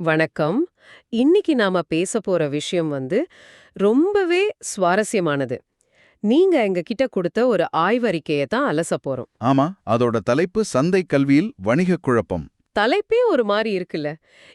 வணக்கம். இன்னைக்கு நாம பேச போற விஷயம் ரொம்பவே சுவாரஸ்யமானது. நீங்க எங்ககிட்ட கொடுத்த ஒரு ஆய்வறிக்கைய தான் அலசப் போறோம். ஆமா, அதோட தலைப்பு சந்தை கல்வியில் வணிக குழப்பம். தலைப்பே ஒரு மாரி இருக்குல்ல.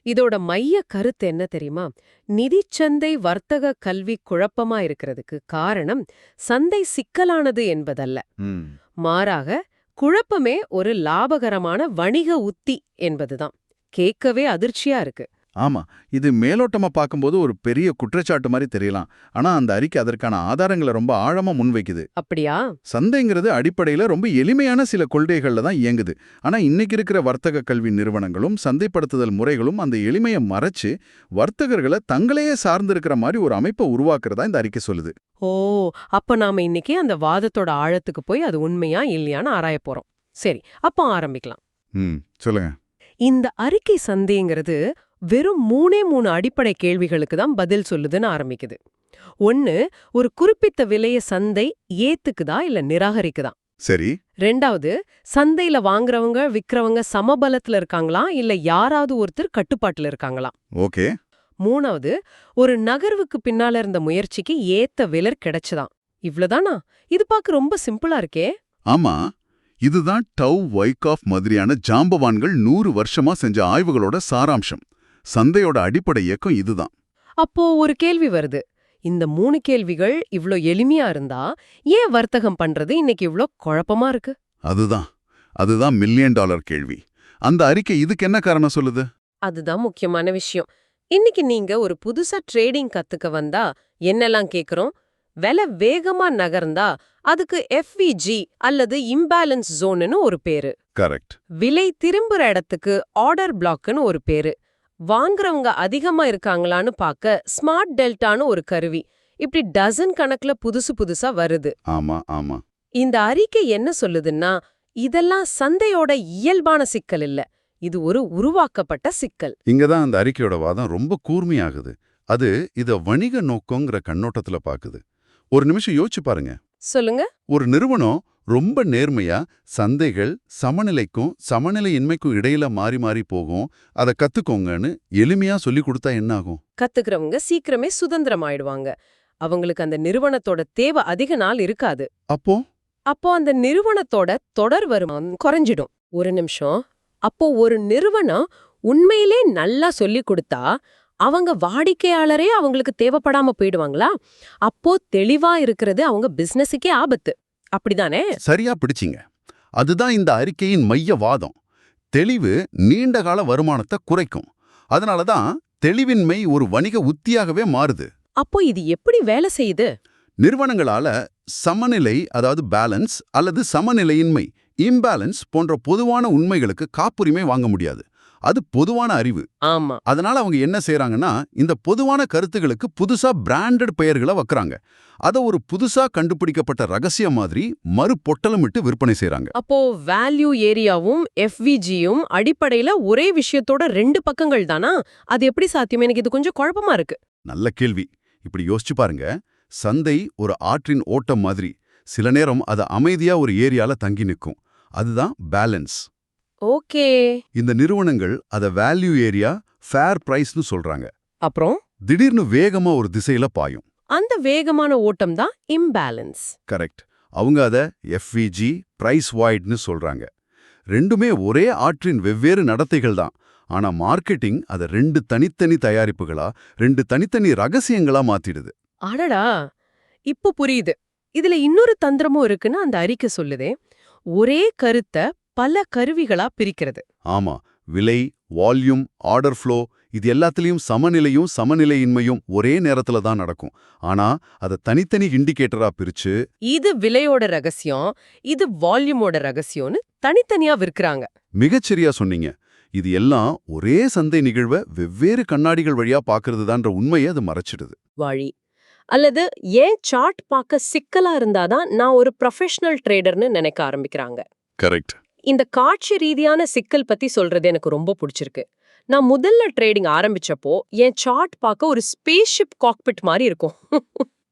இதோட மைய கருத்து என்ன தெரியுமா? நிதிச்சந்தை வர்த்தக கல்வி குழப்பமா இருக்கிறதுக்கு காரணம் சந்தை சிக்கலானது என்பதல்ல. ம், மாறாக குழப்பமே ஒரு லாபகரமான வணிக உத்தி என்பதுதான். கேட்கவே அதிர்ச்சியா இருக்கு. ஆமா. இது மேலோட்டமா பார்க்கும்போது ஒரு பெரிய குற்றச்சாட்டு மாதிரி தெரியலாம். ஆனா அந்த அறிக்கை அதற்கான ஆதாரங்களை ரொம்ப ஆழமா முன்வைக்குது. அப்படியா? சந்தைங்கிறது அடிப்படையில ரொம்ப எளிமையான சில கொள்கைகள்ல தான் இயங்குது. ஆனா இன்னைக்கு இருக்கிற வர்த்தக கல்வி நிறுவனங்களும் சந்தைப்படுத்துதல் முறைகளும் அந்த எளிமையை மறைச்சு வர்த்தகர்களை தங்களையே சார்ந்திருக்கிற மாதிரி ஒரு அமைப்பை உருவாக்குறதா இந்த அறிக்கை சொல்லுது. ஓ, அப்ப நாம இன்னைக்கு அந்த வாதத்தோட ஆழத்துக்கு போய் அது உண்மையா இல்லையான்னு ஆராயப் போறோம். சரி, அப்போ ஆரம்பிக்கலாம். சொல்லுங்க. இந்த அறிக்கை சந்தைங்கிறது வெறும் மூணு அடிப்படை கேள்விகளுக்கு தான் பதில் சொல்லுதுன்னு ஆரம்பிக்குது. ஒன்னு, ஒரு குறிப்பிட்ட விலைய சந்தை ஏத்துக்குதா இல்ல நிராகரிக்குதா? சரி. ரெண்டாவது, சந்தையில வாங்குறவங்க விக்கிறவங்க சமபலத்துல இருக்காங்களா இல்ல யாராவது ஒருத்தர் கட்டுப்பாட்டுல இருக்காங்களா? ஓகே. மூணாவது, ஒரு நகர்வுக்கு பின்னால இருந்த முயற்சிக்கு ஏத்த விலை கிடைச்சதா? இவ்ளோதானா? இது பார்க்க ரொம்ப சிம்பிளா இருக்கே. ஆமா, இதுதான் டவ் வைகாஃப் மாதிரியான ஜாம்பவான்கள் 100 வருஷமா செஞ்ச ஆய்வுகளோட சாராம்சம். சந்தையோட அடிப்படை இயக்கம் இதுதான். அப்போ ஒரு கேள்வி வருது. இந்த 3 கேள்விகள் இவ்ளோ எளிமையா இருந்தா ஏன் வர்த்தகம் பண்றது இன்னைக்கு இவ்ளோ குழப்பமா இருக்கு? அதுதான் அதுதான் மில்லியன் டாலர் கேள்வி. அந்த அறிக்கை இதுக்கு என்ன காரணம் சொல்லுது? அதுதான் முக்கியமான விஷயம். இன்னைக்கு நீங்க ஒரு புதுசா ட்ரேடிங் கத்துக்க வந்தா என்னெல்லாம் கேக்குறோம்? விலை வேகமா நகர்ந்தா அதுக்கு எஃப்விஜி அல்லது இம்பேலன்ஸ் ஜோன்னு ஒரு பேரு. கரெக்ட். விலை திரும்புற இடத்துக்கு ஆர்டர் பிளாக்னு ஒரு பேரு. வாங்குறவங்க அதிகமா இருக்காங்களான்னு பார்க்க ஸ்மார்ட் டெல்டான்னு ஒரு கருவி. இப்படி டசன் கணக்குல புதுசு புதுசா வருது. ஆமா ஆமா. இந்த அறிக்கை என்ன சொல்லுதுன்னா, இதெல்லாம் சந்தையோட இயல்பான சிக்கல் இல்ல. இது ஒரு உருவாக்கப்பட்ட சிக்கல். இங்கதான் அந்த அறிக்கையோட வாதம் ரொம்ப கூர்மையாகுது. அது இத வணிக நோக்கங்கிற கண்ணோட்டத்துல பாக்குது. ஒரு நிமிஷம் யோசிச்சு பாருங்க. சொல்லுங்க. ஒரு நிறுவனம் ரொம்ப நேர்மையா சந்தைகள் சமநிலைக்கும் சமநிலையின்மைக்கும் இடையில மாறி மாறி போகும், அதை கத்துக்கோங்கன்னு எளிமையா சொல்லி கொடுத்தா என்ன ஆகும்? கத்துக்கிறவங்க சீக்கிரமே சுதந்திரம் ஆயிடுவாங்க. அவங்களுக்கு அந்த நிறுவனத்தோட தேவை அதிக நாள் இருக்காது. அப்போ அப்போ அந்த நிறுவனத்தோட தொடர் வருமானம் குறைஞ்சிடும். ஒரு நிமிஷம். அப்போ ஒரு நிறுவனம் உண்மையிலே நல்லா சொல்லி கொடுத்தா அவங்க வாடிக்கையாளரே அவங்களுக்கு தேவைப்படாம போயிடுவாங்களா? அப்போ தெளிவா இருக்கிறது அவங்க பிசினஸுக்கே ஆபத்து. அப்படிதானே? சரியா பிடிச்சிங்க. அதுதான் இந்த அறிக்கையின் மைய வாதம். தெளிவு நீண்டகால வருமானத்தை குறைக்கும். அதனாலதான் தெளிவின்மை ஒரு வணிக உத்தியாகவே மாறுது. அப்போ இது எப்படி வேலை செய்யுது? நிறுவனங்களால சமநிலை, அதாவது பேலன்ஸ் அல்லது சமநிலையின்மை இம்பேலன்ஸ் போன்ற பொதுவான உண்மைகளுக்கு காப்புரிமை வாங்க முடியாது. அது பொதுவான அறிவு. ஆமா. அதனால அவங்க என்ன செய்றாங்கன்னா, இந்த பொதுவான கருத்துகளுக்கு புதுசா பிராண்டட் பெயர்களை வைக்கறாங்க. அத ஒரு புதுசா கண்டுபிடிக்கப்பட்ட ரகசியம் மாதிரி மறுபொட்டலமிட்டு விற்பனை செய்றாங்க. அப்போ வேல்யூ ஏரியாவும் எஃப்விஜியும் அடிப்படையில ஒரே விஷயத்தோட 2 பக்கங்கள் தானா? அது எப்படி சாத்தியம்? எனக்கு இது கொஞ்சம் குழப்பமா இருக்கு. நல்ல கேள்வி. இப்படி யோசிச்சு பாருங்க. சந்தை ஒரு ஆற்றின் ஓட்டம் மாதிரி. சில நேரம் அது அமைதியா ஒரு ஏரியால தங்கி நிற்கும். அதுதான் பேலன்ஸ். ஓகே. இந்த நிறுவனங்கள் அத வேல்யூ ஏரியா, ஃபேர் பிரைஸ்னு சொல்றாங்க. அப்புறம் திடீர்னு வேகமா ஒரு திசையில பாயும். அந்த வேகமான ஓட்டம் தான் இம்பேலன்ஸ். கரெக்ட். அவங்க அத எஃப்விஜி, பிரைஸ் வாய்ட்னு சொல்றாங்க. ரெண்டுமே ஒரே ஆற்றின் வெவ்வேறு நடத்தைகள் தான். ஆனா மார்க்கெட்டிங் அத 2 தனித்தனி தயாரிப்புகளா, 2 தனித்தனி ரகசியங்களா மாத்திடுது. அடடா, இப்போ புரியுது. இதுல இன்னொரு தந்திரமும் இருக்குன்னு அந்த அறிக்கை சொல்லுதே. ஒரே கருத்த பல கருவிகளா பிரிக்கிறது. ஆமா, விலை, வால்யூம், ஆர்டர் ஃப்ளோ இது எல்லாத்துலயும் சமநிலையும் சமநிலையின்மையும் ஒரே நேரத்துல தான் நடக்கும். ஆனா அத தனித்தனி இண்டிகேட்டரா பிரிச்சு இது விலையோட ரகசியம், இது வால்யூமோட ரகசியம்னு தனித்தனியா விற்கிறாங்க. மிகச்சரியா சொன்னீங்க. இது எல்லாம் ஒரே சந்தை நிகழ்வை வெவ்வேறு கண்ணாடிகள் வழியா பாக்குறதுதான்ற உண்மையை அது மறைச்சிடுது. வழி அல்லது ஏன் சார்ட் பார்க்க சிக்கலா இருந்தாதான் நான் ஒரு ப்ரொஃபஷனல் ட்ரேடர்னு நினைக்க ஆரம்பிக்கிறாங்க. கரெக்ட். இந்த காட்சி ரீதியான சிக்கல் பத்தி சொல்றது எனக்கு ரொம்ப பிடிச்சிருக்கு. நான் முதல்ல ட்ரேடிங் ஆரம்பிச்சப்போ என் சார்ட் பார்க்க ஒரு ஸ்பேஸ்ஷிப் காக்பிட் மாதிரி இருக்கும்.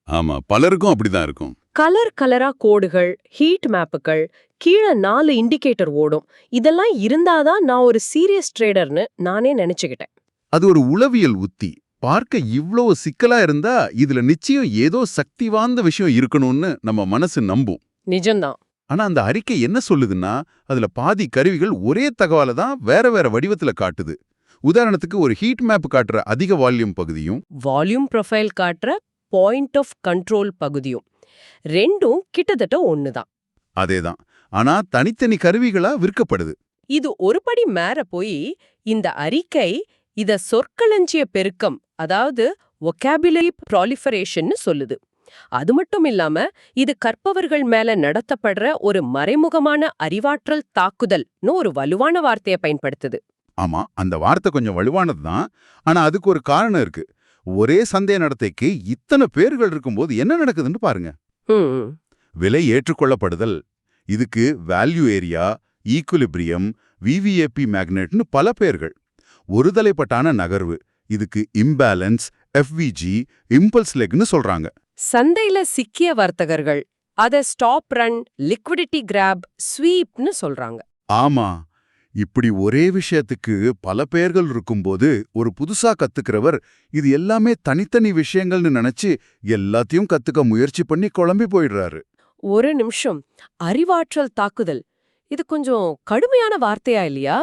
ஆமா, பலருக்கும் அப்படிதான் இருக்கும். கலர் கலரா கோடுகள், ஹீட் மேப்புகள், கீழே 4 இண்டிகேட்டர் ஓடும். இதெல்லாம் இருந்தாதான் நான் ஒரு சீரியஸ் ட்ரேடர்னு நானே நினைச்சுக்கிட்டேன். அது ஒரு உளவியல் உத்தி. பார்க்க இவ்ளோ சிக்கலா இருந்தா இதுல நிச்சயம் ஏதோ சக்தி வாய்ந்த விஷயம் இருக்கணும்னு நம்ம மனசு நம்பும். நிஜம்தான். ஆனா அந்த அறிக்கை என்ன சொல்லுதுன்னா, அதுல பாதி கருவிகள் ஒரே தகவலை தான் வேற வேற வடிவத்துல காட்டுது. உதாரணத்துக்கு ஒரு ஹீட் மேப் காட்டுற அதிக வால்யூம் பகுதியும், வால்யூம் ப்ரொஃபைல் காட்டுற பாயிண்ட் ஆஃப் கண்ட்ரோல் பகுதியும் ரெண்டும் கிட்டத்தட்ட ஒண்ணுதான். அதேதான். ஆனா தனித்தனி கருவிகளா விற்கப்படுது. இது ஒரு படி மேல போய் இந்த அறிக்கை இத சொற்களஞ்சிய பெருக்கம், அதாவது vocabulary proliferation சொல்லுது. அது மட்டும் இல்லாம இது கற்பவர்கள் மேல நடத்தப்படுற ஒரு மறைமுகமான அறிவாற்றல் தாக்குதல்னு ஒரு வலுவான வார்த்தையை பயன்படுத்துது. ஆமா, அந்த வார்த்தை கொஞ்சம் வலுவானது தான். ஆனா அதுக்கு ஒரு காரணம் இருக்கு. ஒரே சந்தை நடத்தைக்கு இத்தனை பேர்கள் இருக்கும்போது என்ன நடக்குதுன்னு பாருங்க. ம். விலை ஏற்றுக்கொள்ளப்படுதல், இதுக்கு வேல்யூ ஏரியா, ஈக்குலிபிரியம், விவிஏபி மேக்னெட்னு பல பேர்கள். ஒருதலைப்பட்டான நகர்வு, இதுக்கு இம்பேலன்ஸ், எஃப்விஜி, இம்பல்ஸ் லெக்னு சொல்றாங்க. சந்தையில சிக்கிய வர்த்தகர்கள் அத ஸ்டாப் ரன், லிக்விடிட்டி கிராப், ஸ்வீப்னு சொல்றாங்க. ஆமா, இப்படி ஒரே விஷயத்துக்கு பல பேர்கள் இருக்கும்போது ஒரு புதுசா கத்துக்கிறவர் இது எல்லாமே தனித்தனி விஷயங்கள்னு நினைச்சு எல்லாத்தையும் கத்துக்க முயற்சி பண்ணி குழம்பி போயிடுறாரு. ஒரு நிமிஷம், அறிவாற்றல் தாக்குதல், இது கொஞ்சம் கடுமையான வார்த்தையா இல்லையா?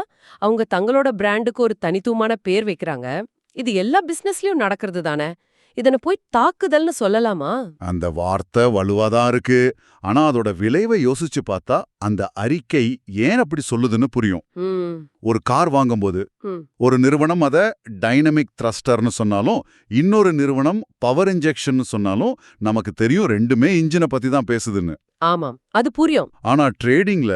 அவங்க தங்களோட பிராண்டுக்கு ஒரு தனித்துவமான பேர் வைக்கிறாங்க. இது எல்லா பிசினஸ்லயும் நடக்கிறது தானே. இதனை போய் தாக்குதல்னு சொல்லலாமா? அந்த வார்த்தை வலுவாதான் இருக்கு. ஆனா அதோட விளைவை யோசிச்சு பார்த்தா அந்த அறிக்கை ஏன் அப்படி சொல்லுதுன்னு புரியும். ம். ஒரு கார் வாங்கும்போது ம். ஒரு நிறுவனம் அதை டைனமிக் த்ரஸ்டர்னு சொன்னாலும், இன்னொரு நிறுவனம் பவர் இன்ஜெக்ஷன் சொன்னாலும் நமக்கு தெரியும் ரெண்டுமே இன்ஜினை பத்தி தான் பேசுதுன்னு. ஆமாம், அது புரியும். ஆனா ட்ரேடிங்ல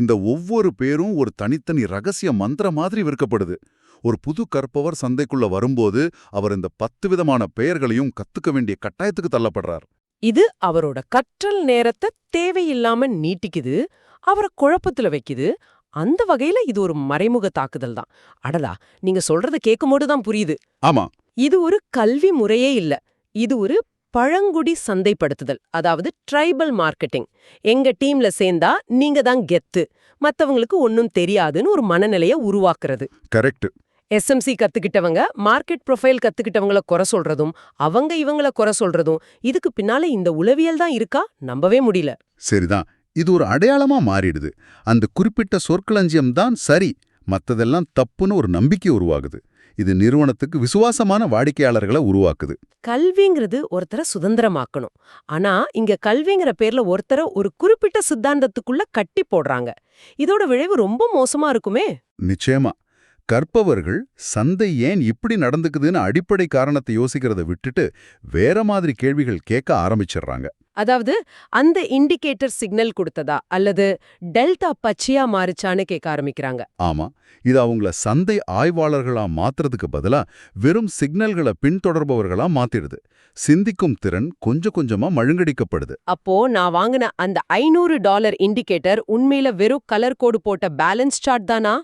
இந்த ஒவ்வொரு பேரும் ஒரு தனித்தனி ரகசிய மந்திர மாதிரி விற்கப்படுது. ஒரு புது கற்பவர் சந்தைக்குள்ள வரும்போது அவர் இந்த 10 விதமான பெயர்களையும் கத்துக்க வேண்டிய கட்டாயத்துக்கு தள்ளப்படுறார். இது அவரோட கற்றல் நேரத்தை தேவையில்லாம நீட்டிக்குது, அவரை குழப்பத்துல வைக்குது. அந்த வகையில இது ஒரு மறைமுக தாக்குதல் தான். அடடா, நீங்க சொல்றத கேட்கும்போது தான் புரியுது. ஆமா, இது ஒரு கல்வி முறையே இல்ல. இது ஒரு பழங்குடி சந்தைப்படுத்துதல், அதாவது ட்ரைபல் மார்க்கெட்டிங். எங்க டீம்ல சேர்ந்தா நீங்க தான் கெத்து, மத்தவங்களுக்கு ஒன்னும் தெரியாதுன்னு ஒரு மனநிலையை உருவாக்குறது. கரெக்ட். எஸ்எம்சி கத்துக்கிட்டவங்க மார்க்கெட் ப்ரொஃபைல் கத்துக்கிட்டவங்கள குறை சொல்றதும், அவங்க இவங்கள குறை சொல்றதும், இதுக்கு பின்னால இந்த உளவியல் தான் இருக்கா? நம்பவே முடியல. சரிதான். இது ஒரு அடையாளமா மாறிடுது. அந்த குறிப்பிட்ட சொற்களஞ்சியம் தான் சரி, மத்ததெல்லாம் தப்புன்னு ஒரு நம்பிக்கை உருவாகுது. இது நிறுவனத்துக்கு விசுவாசமான வாடிக்கையாளர்களை உருவாக்குது. கல்விங்கிறது ஒருத்தரை சுதந்திரமாக்கணும். ஆனா இங்க கல்விங்கிற பேர்ல ஒருத்தரை ஒரு குறிப்பிட்ட சித்தாந்தத்துக்குள்ள கட்டி போடுறாங்க. இதோட விளைவு ரொம்ப மோசமா இருக்குமே. நிச்சயமா. கற்பவர்கள் சந்தை ஏன் இப்படி நடந்துக்குதுன்னு அடிப்படை காரணத்தை யோசிக்கிறத விட்டுட்டு வேற மாதிரி கேள்விகள் கேட்க ஆரம்பிச்சிடுறாங்க. அதாவது அந்த இண்டிகேட்டர் சிக்னல் கொடுத்ததா அல்லது டெல்டா பச்சையா மாறுச்சான்னு கேட்க ஆரம்பிக்கிறாங்க. ஆமா, இது அவங்கள சந்தை ஆய்வாளர்களா மாத்துறதுக்கு பதிலா வெறும் சிக்னல்களை பின்தொடர்பவர்களா மாத்திடுது. சிந்திக்கும் திறன் கொஞ்சம் கொஞ்சமா மழுங்கடிக்கப்படுது. அப்போ நான் வாங்கின அந்த $500 இண்டிகேட்டர் உண்மையில வெறும் கலர் கோடு போட்ட பேலன்ஸ் சார்ட் தானா?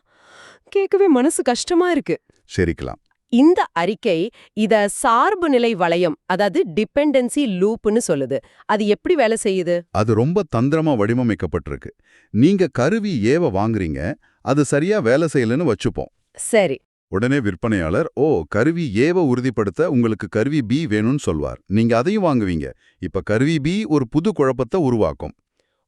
கேட்கவே மனசு கஷ்டமா இருக்கு. சரிக்கலாம். இந்த அறிக்கை இத சார்பு நிலை வளையம், அதாவது டிபெண்டன்சி லூப்னு சொல்லுது. அது எப்படி வேலை செய்யுது? அது ரொம்ப தந்திரமா வடிவமைக்கப்பட்டிருக்கு. நீங்க கருவி ஏவ வாங்குறீங்க, அது சரியா வேலை செய்யலன்னு வச்சுப்போம். சரி. உடனே விற்பனையாளர், கருவி ஏவ உறுதிப்படுத்த உங்களுக்கு கருவி பி வேணும்னு சொல்வார். நீங்க அதையும் வாங்குவீங்க. இப்ப கருவி பி ஒரு புது குழப்பத்தை உருவாக்கும்.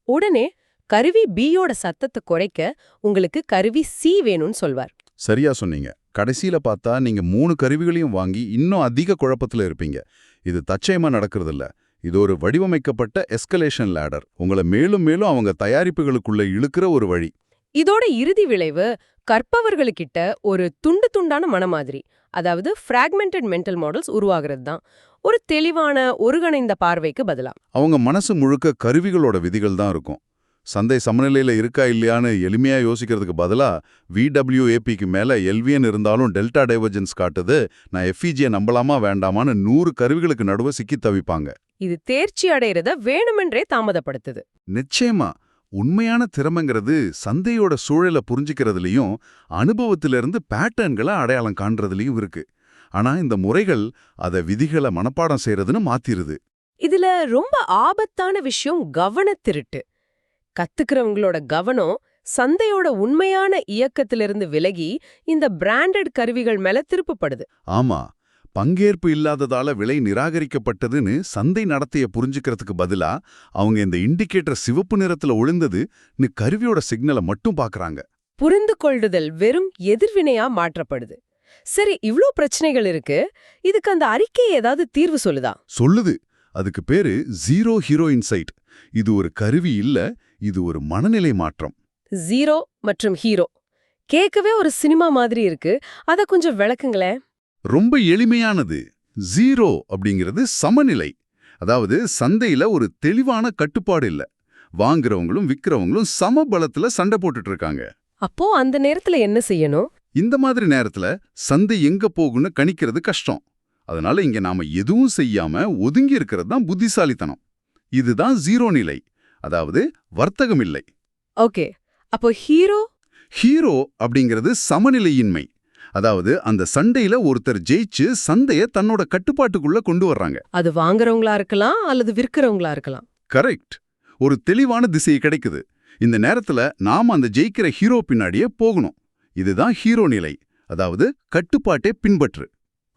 உடனே கருவி பியோட சத்தத்தை குறைக்க உங்களுக்கு கருவி சி வேணும்னு சொல்வார். சரியா சொன்னீங்க. கடைசியில பார்த்தா நீங்க 3 கருவிகளையும் வாங்கி இன்னும் அதிக குழப்பத்துல இருப்பீங்க. இது தற்செயமா நடக்கிறதில்ல. இது ஒரு வடிவமைக்கப்பட்ட எஸ்கலேஷன் லேடர். உங்களை மேலும் மேலும் அவங்க தயாரிப்புகளுக்குள்ள இழுக்கிற ஒரு வழி. இதோட இறுதி விளைவு கற்பவர்களுக்கிட்ட ஒரு துண்டு துண்டான மனமாதிரி, அதாவது ஃப்ராக்மெண்டட் மென்டல் மாடல்ஸ் உருவாகிறது தான். ஒரு தெளிவான ஒருங்கிணைந்த பார்வைக்கு பதிலா அவங்க மனசு முழுக்க கருவிகளோட விதிகள் தான் இருக்கும். சந்தை சமநிலையில இருக்கா இல்லையான்னு எளிமையா யோசிக்கிறதுக்கு பதிலா VWAPக்கு மேல LVN இருந்தாலும் டெல்டா டைவர்ஜென்ஸ் காட்டுது, நான் FEGயை நம்பலாமா வேண்டாமான்னு 100 கருவிகளுக்கு நடுவே சிக்கி தவிப்பாங்க. இது தேர்ச்சி அடைறத வேணுமென்றே தாமதப்படுத்துது. நிச்சயமா. உண்மையான திறமைங்கிறது சந்தையோட சூழலை புரிஞ்சுக்கிறதுலயும் அனுபவத்திலிருந்து பேட்டர்ன்களை அடையாளம் காண்றதுலயும் இருக்கு. ஆனா இந்த முறைகள் அத விதிகளை மனப்பாடம் செய்யறதுன்னு மாத்திருது. இதுல ரொம்ப ஆபத்தான விஷயம் கவனத்திருட்டு. கத்துக்கிறவங்களோட கவனம் சந்தையோட உண்மையான இயக்கத்திலிருந்து விலகி இந்த பிராண்டட் கருவிகள் மேல திருப்பப்படுது. ஆமா, பங்கேற்பு இல்லாததால விலை நிராகரிக்கப்பட்டதுன்னு சந்தை நடத்தைய புரிஞ்சுக்கிறதுக்கு பதிலா அவங்க இந்த இண்டிகேட்டர் சிவப்பு நிறத்துல ஒளிந்ததுன்னு கருவியோட சிக்னலை மட்டும் பாக்குறாங்க. புரிந்து கொள்ளுதல் வெறும் எதிர்வினையா மாற்றப்படுது. சரி, இவ்ளோ பிரச்சனைகள் இருக்கு, இதுக்கு அந்த அறிக்கை ஏதாவது தீர்வு சொல்லுதா? சொல்லுது. அதுக்கு பேரு ஜீரோ ஹீரோ இன்சைட். இது ஒரு கருவி இல்ல, இது ஒரு மனநிலை மாற்றம். ஜீரோ மற்றும் ஹீரோ கேட்கவே ஒரு சினிமா மாதிரி இருக்கு. அத கொஞ்சம் விளக்குங்களேன். ரொம்ப எளிமையானது. ஜீரோ அப்படிங்கிறது சமநிலை. அதாவது சந்தையில ஒரு தெளிவான கட்டுப்பாடு இல்ல. வாங்குறவங்களும் விக்கிறவங்களும் சம பலத்துல சண்டை போட்டுட்டு இருக்காங்க. அப்போ அந்த நேரத்துல என்ன செய்யணும்? இந்த மாதிரி நேரத்துல சந்தை எங்க போகும்னு கணிக்கிறது கஷ்டம். அதனால இங்க நாம எதுவும் செய்யாம ஒதுங்கி இருக்கிறது தான் புத்திசாலித்தனம். இதுதான் ஜீரோ நிலை, அதாவது வர்த்தகம் இல்லை. ஓகே, அப்போ ஹீரோ? ஹீரோ அப்படிங்கிறது சமநிலையின்மை. அதாவது அந்த சண்டையில ஒருத்தர் ஜெயிச்சு சந்தைய தன்னோட கட்டுப்பாட்டுக்குள்ள கொண்டு வர்றாங்க. அது வாங்குறவங்களா இருக்கலாம் அல்லது விற்கிறவங்களா இருக்கலாம். கரெக்ட். ஒரு தெளிவான திசை கிடைக்குது. இந்த நேரத்துல நாம அந்த ஜெயிக்கிற ஹீரோ பின்னாடியே போகணும். இதுதான் ஹீரோ நிலை, அதாவது கட்டுப்பாட்டை பின்பற்று.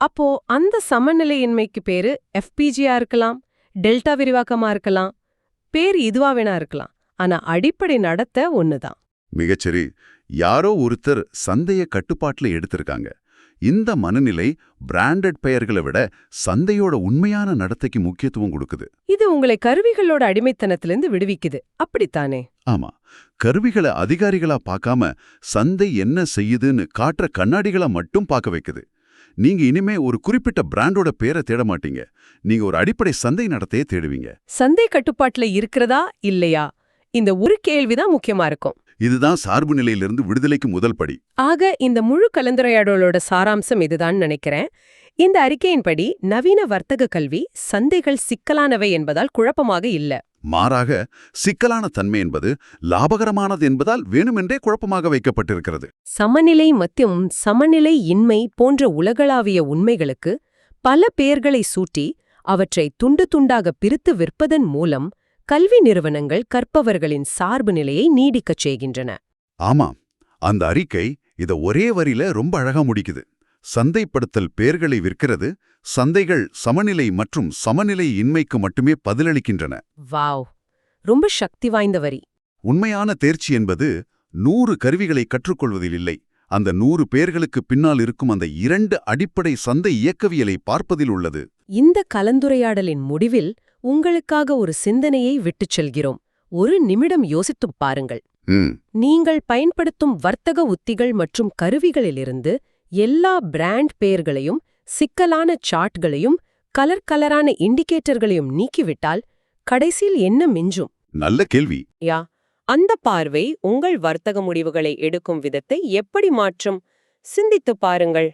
அப்போ அந்த சமநிலையின்மைக்கு பேரு FPGA இருக்கலாம், டெல்டா விரிவாக்கமா இருக்கலாம், பேர் இதுவா வேணா இருக்கலாம். ஆனா அடிப்படை நடத்த ஒண்ணுதான். மிகச்சரி. யாரோ ஒருத்தர் சந்தைய கட்டுப்பாட்டுல எடுத்திருக்காங்க. இந்த மனநிலை பிராண்டட் பெயர்களை விட சந்தையோட உண்மையான நடத்தைக்கு முக்கியத்துவம் கொடுக்குது. இது உங்களை கருவிகளோட அடிமைத்தனத்திலிருந்து விடுவிக்குது, அப்படித்தானே? ஆமா, கருவிகளை அதிகாரிகளா பார்க்காம சந்தை என்ன செய்யுதுன்னு காட்டுற கண்ணாடிகளா மட்டும் பார்க்க வைக்குது. நீங்க இனிமே ஒரு குறிப்பிட்ட பிராண்டோட பேரை தேட மாட்டீங்க. நீங்க ஒரு அடிப்படை சந்தை நடத்தையே தேடுவீங்க. சந்தை கட்டுப்பாட்டுல இருக்கிறதா இல்லையா, இந்த ஒரு கேள்விதான் முக்கியமா இருக்கும். இதுதான் சார்பு நிலையிலிருந்து விடுதலைக்கு முதல் படி. ஆக இந்த முழு கலந்துரையாடலோட சாராம்சம் இதுதான் நினைக்கிறேன். இந்த அறிக்கையின்படி நவீன வர்த்தக கல்வி சந்தைகள் சிக்கலானவை என்பதால் குழப்பமாக இல்ல. மாறாக சிக்கலான தன்மை என்பது லாபகரமானது என்பதால் வேணுமென்றே குழப்பமாக வைக்கப்பட்டிருக்கிறது. சமநிலை மற்றும் சமநிலை இன்மை போன்ற உலகளாவிய உண்மைகளுக்கு பல பெயர்களை சூட்டி அவற்றை துண்டு துண்டாக பிரித்து விற்பதன் மூலம் கல்வி நிறுவனங்கள் கற்பவர்களின் சார்பு நிலையை நீடிக்கச் செய்கின்றன. ஆமாம், அந்த அறிக்கை இத ஒரே வரியில ரொம்ப அழகா முடிக்குது. சந்தைப்படுத்தல் பேர்களை விற்கிறது, சந்தைகள் சமநிலை மற்றும் சமநிலை இன்மைக்கு மட்டுமே பதிலளிக்கின்றன. வாவ், ரொம்ப சக்தி வாய்ந்த வரி. உண்மையான தேர்ச்சி என்பது 100 கருவிகளை கற்றுக்கொள்வதில் இல்லை, அந்த 100 பேர்களுக்கு பின்னால் இருக்கும் அந்த 2 அடிப்படை சந்தை இயக்கவியலை பார்ப்பதில் உள்ளது. இந்த கலந்துரையாடலின் முடிவில் உங்களுக்காக ஒரு சிந்தனையை விட்டுச் செல்கிறோம். ஒரு நிமிடம் யோசித்துப் பாருங்கள். நீங்கள் பயன்படுத்தும் வர்த்தக உத்திகள் மற்றும் கருவிகளிலிருந்து எல்லா பிராண்ட் பெயர்களையும் சிக்கலான சார்ட்களையும் கலரான இண்டிகேட்டர்களையும் நீக்கிவிட்டால் கடைசியில் என்ன மிஞ்சும்? நல்ல கேள்வி. அந்த பார்வை உங்கள் வர்த்தக முடிவுகளை எடுக்கும் விதத்தை எப்படி மாற்றும்? சிந்தித்துப் பாருங்கள்.